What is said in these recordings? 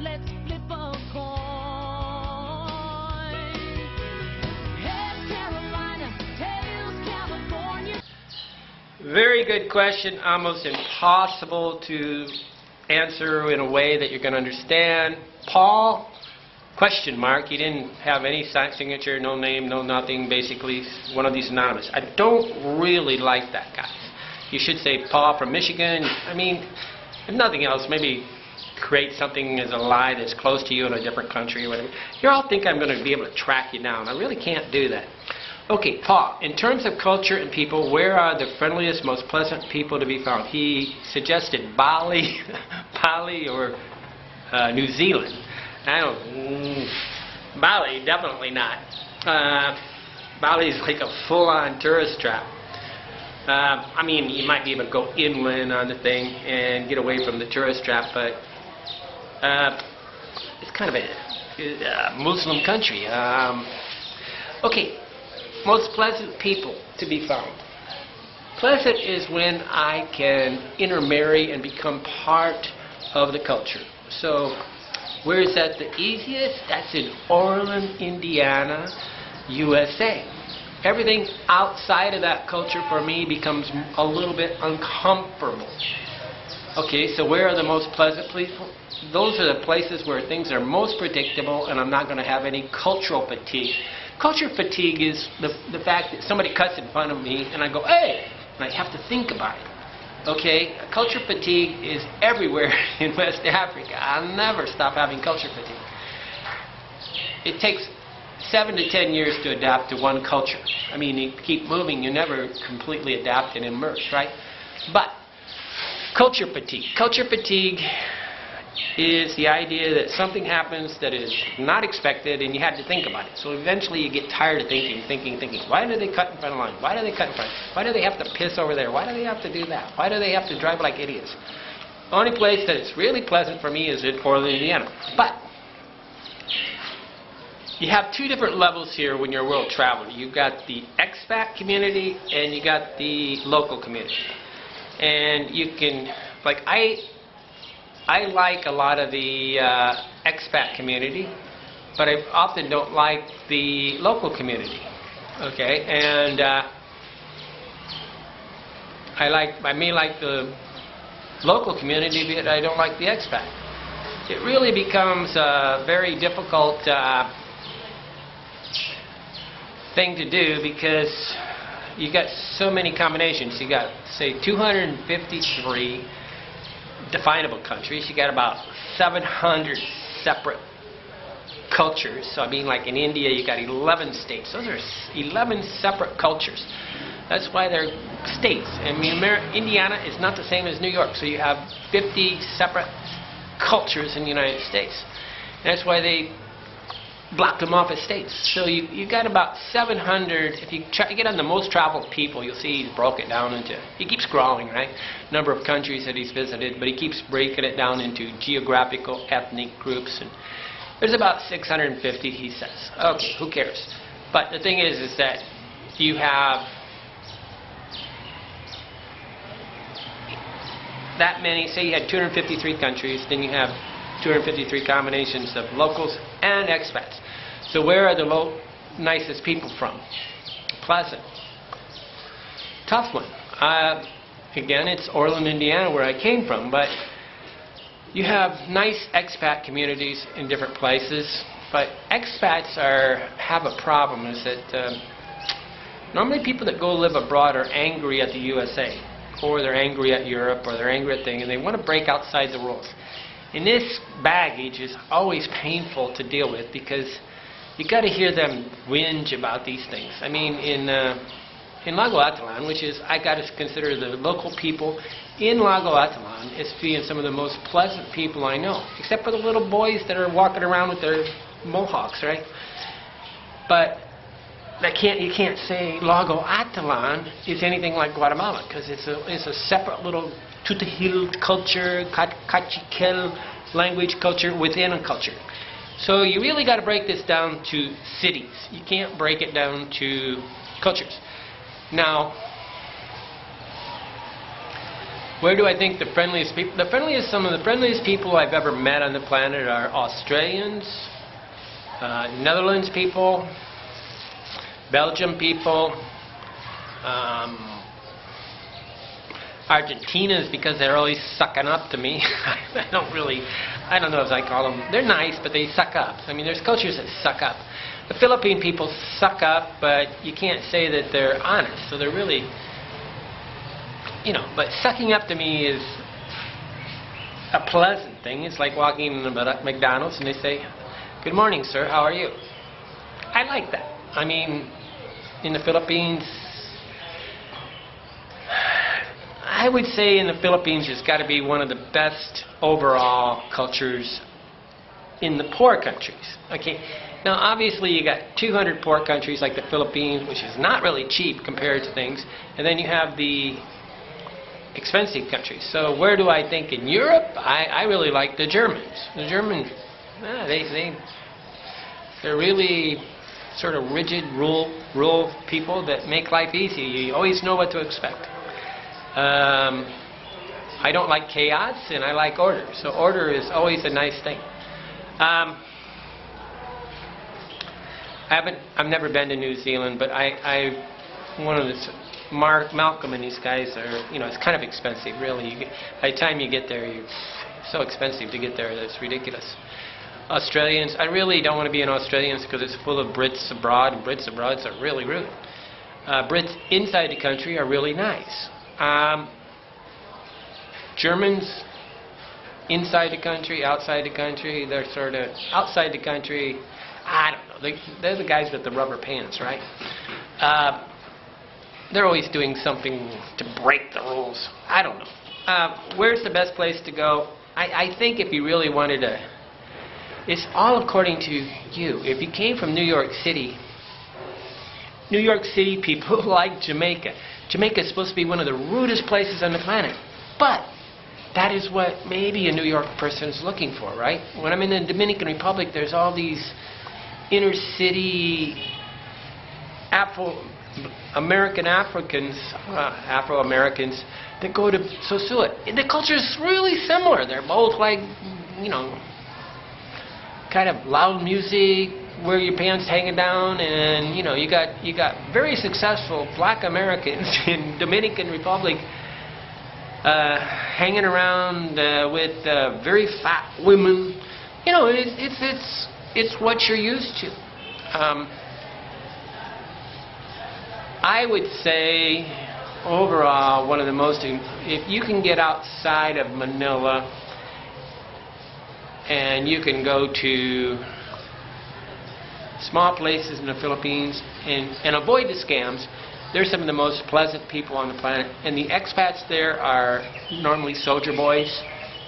let's flip a coin. Head Carolina, tails California. Very good question. Almost impossible to answer in a way that you're going to understand. Paul? Question mark. He didn't have any signature, no name, no nothing. Basically, one of these anonymous. I don't really like that, guys. You should say Paul from Michigan. I mean, if nothing else, maybe create something as a lie that's close to you in a different country or whatever. You all think I'm going to be able to track you down. I really can't do that. Okay, Paul, in terms of culture and people, where are the friendliest, most pleasant people to be found? He suggested Bali, Bali or New Zealand. I don't, Bali, definitely not. Bali is like a full-on tourist trap. I mean, you might be able to go inland on the thing and get away from the tourist trap, but it's kind of a Muslim country. Okay, most pleasant people to be found. Pleasant is when I can intermarry and become part of the culture. So, where is that the easiest? That's in Orland, Indiana, USA. Everything outside of that culture for me becomes a little bit uncomfortable. Okay, so where are the most pleasant people? Those are the places where things are most predictable and I'm not going to have any cultural fatigue. Culture fatigue is the fact that somebody cuts in front of me and I go, hey, and I have to think about it. Okay, culture fatigue is everywhere in West Africa. I'll never stop having culture fatigue. It takes 7 to 10 years to adapt to one culture. I mean, you keep moving, you never completely adapt and immerse, right? But culture fatigue. Culture fatigue is the idea that something happens that is not expected and you had to think about it. So eventually you get tired of thinking. Why do they cut in front of the line? Why do they cut in front? Why do they have to piss over there? Why do they have to do that? Why do they have to drive like idiots? The only place that is really pleasant for me is in Orland, Indiana. But you have two different levels here when you're a world traveler. You've got the expat community and you got the local community. And you can, like I like a lot of the expat community, but I often don't like the local community. Okay, and I may like the local community, but I don't like the expat. It really becomes a very difficult thing to do because you got so many combinations. You got, say, 253 definable countries. You got about 700 separate cultures. So I mean, like in India, you got 11 states. Those are 11 separate cultures. That's why they're states. I mean, Indiana is not the same as New York. So you have 50 separate cultures in the United States. And that's why they blocked them off as states. So you got about 700. If you try to get on the most traveled people, you'll see he's broke it down into, he keeps growing, right? Number of countries that he's visited, but he keeps breaking it down into geographical, ethnic groups. And there's about 650, he says. Okay, who cares? But the thing is that you have that many, say you had 253 countries, then you have 253 combinations of locals and expats. So where are the nicest people from? Pleasant. Tough one. Again, it's Orland, Indiana, where I came from, but you have nice expat communities in different places, but expats have a problem, is that normally people that go live abroad are angry at the USA, or they're angry at Europe, or they're angry at things, and they want to break outside the rules. And this baggage is always painful to deal with because you got to hear them whinge about these things. I mean, in Lago Atilan, which is, I got to consider the local people in Lago Atilan as being some of the most pleasant people I know, except for the little boys that are walking around with their mohawks, right? But you can't say Lago Atilan is anything like Guatemala because it's a separate little Tutahil culture, Cachiquel language culture within a culture. So you really got to break this down to cities. You can't break it down to cultures. Now, Where do I think the friendliest people? Some of the friendliest people I've ever met on the planet are Australians, Netherlands people, Belgium people, Argentina's because they're always sucking up to me. I don't know if I call them, they're nice, but they suck up. I mean, there's cultures that suck up. The Philippine people suck up, but you can't say that they're honest. So they're really, but sucking up to me is a pleasant thing. It's like walking in a McDonald's and they say, "Good morning, sir, how are you?" I like that. I mean, in the Philippines, I would say in the Philippines it's got to be one of the best overall cultures in the poor countries. Okay, now obviously you got 200 poor countries like the Philippines, which is not really cheap compared to things, and then you have the expensive countries. So where do I think in Europe? I really like the Germans. The Germans, they're really sort of rigid rule people that make life easy. You always know what to expect. I don't like chaos, and I like order. So order is always a nice thing. I've never been to New Zealand, but Malcolm and these guys are, it's kind of expensive, really. By the time you get there, it's so expensive to get there that it's ridiculous. Australians, I really don't want to be an Australian because it's full of Brits abroad, and Brits abroad are really rude. Brits inside the country are really nice. Germans inside the country, outside the country, they're sort of outside the country. I don't know. They're the guys with the rubber pants, right? They're always doing something to break the rules. I don't know. Where's the best place to go? I think if you really wanted to, it's all according to you. If you came from New York City people like Jamaica. Jamaica is supposed to be one of the rudest places on the planet. But that is what maybe a New York person is looking for, right? When I'm in the Dominican Republic, there's all these inner city Afro-Americans that go to Sosua. The culture is really similar. They're both like, kind of loud music, wear your pants hanging down, and you got very successful Black Americans in Dominican Republic hanging around with very fat women. It's what you're used to. I would say overall one of the most, if you can get outside of Manila and you can go to small places in the Philippines and avoid the scams, they're some of the most pleasant people on the planet. And the expats there are normally soldier boys,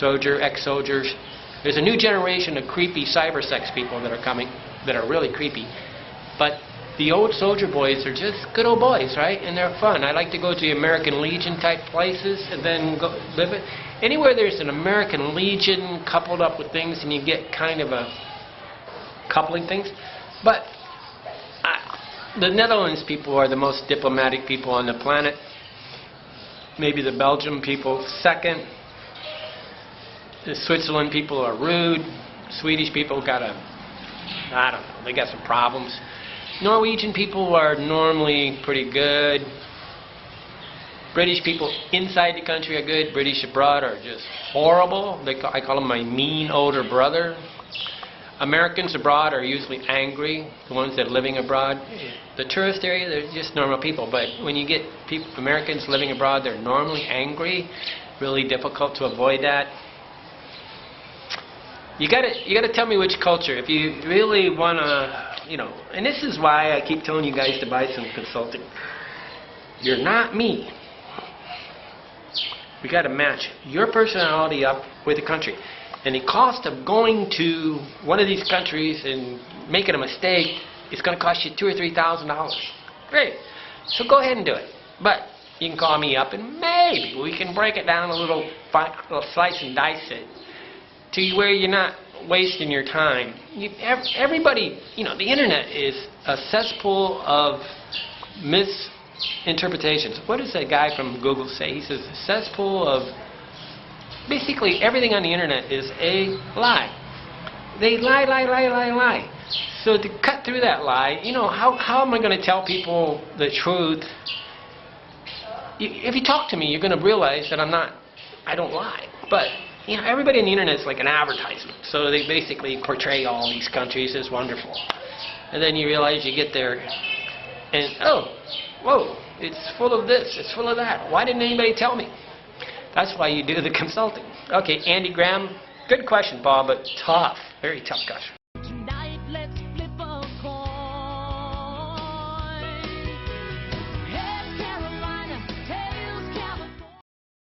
ex-soldiers. There's a new generation of creepy cyber sex people that are coming that are really creepy. But the old soldier boys are just good old boys, right? And they're fun. I like to go to the American Legion type places and then go live it. Anywhere there's an American Legion coupled up with things and you get kind of a coupling things. But the Netherlands people are the most diplomatic people on the planet. Maybe the Belgian people second. The Switzerland people are rude. Swedish people I don't know, they got some problems. Norwegian people are normally pretty good. British people inside the country are good. British abroad are just horrible. I call them my mean older brother. Americans abroad are usually angry, the ones that are living abroad. The tourist area, they're just normal people. But when you get Americans living abroad, they're normally angry. Really difficult to avoid that. You gotta tell me which culture. If you really wanna, and this is why I keep telling you guys to buy some consulting. You're not me. We gotta match your personality up with the country. And the cost of going to one of these countries and making a mistake is going to cost you $2,000 or $3,000. Great. So go ahead and do it. But you can call me up and maybe we can break it down a little slice and dice it to where you're not wasting your time. Everybody, the internet is a cesspool of interpretations. What does that guy from Google say? He says, a cesspool of basically everything on the internet is a lie. They lie, lie, lie, lie, lie. So to cut through that lie, how am I going to tell people the truth? If you talk to me, you're going to realize that I don't lie. But everybody on the internet is like an advertisement. So they basically portray all these countries as wonderful. And then you realize you get there and, oh, whoa, it's full of this, it's full of that. Why didn't anybody tell me? That's why you do the consulting. Okay, Andy Graham, good question, Bob, but tough, very tough question.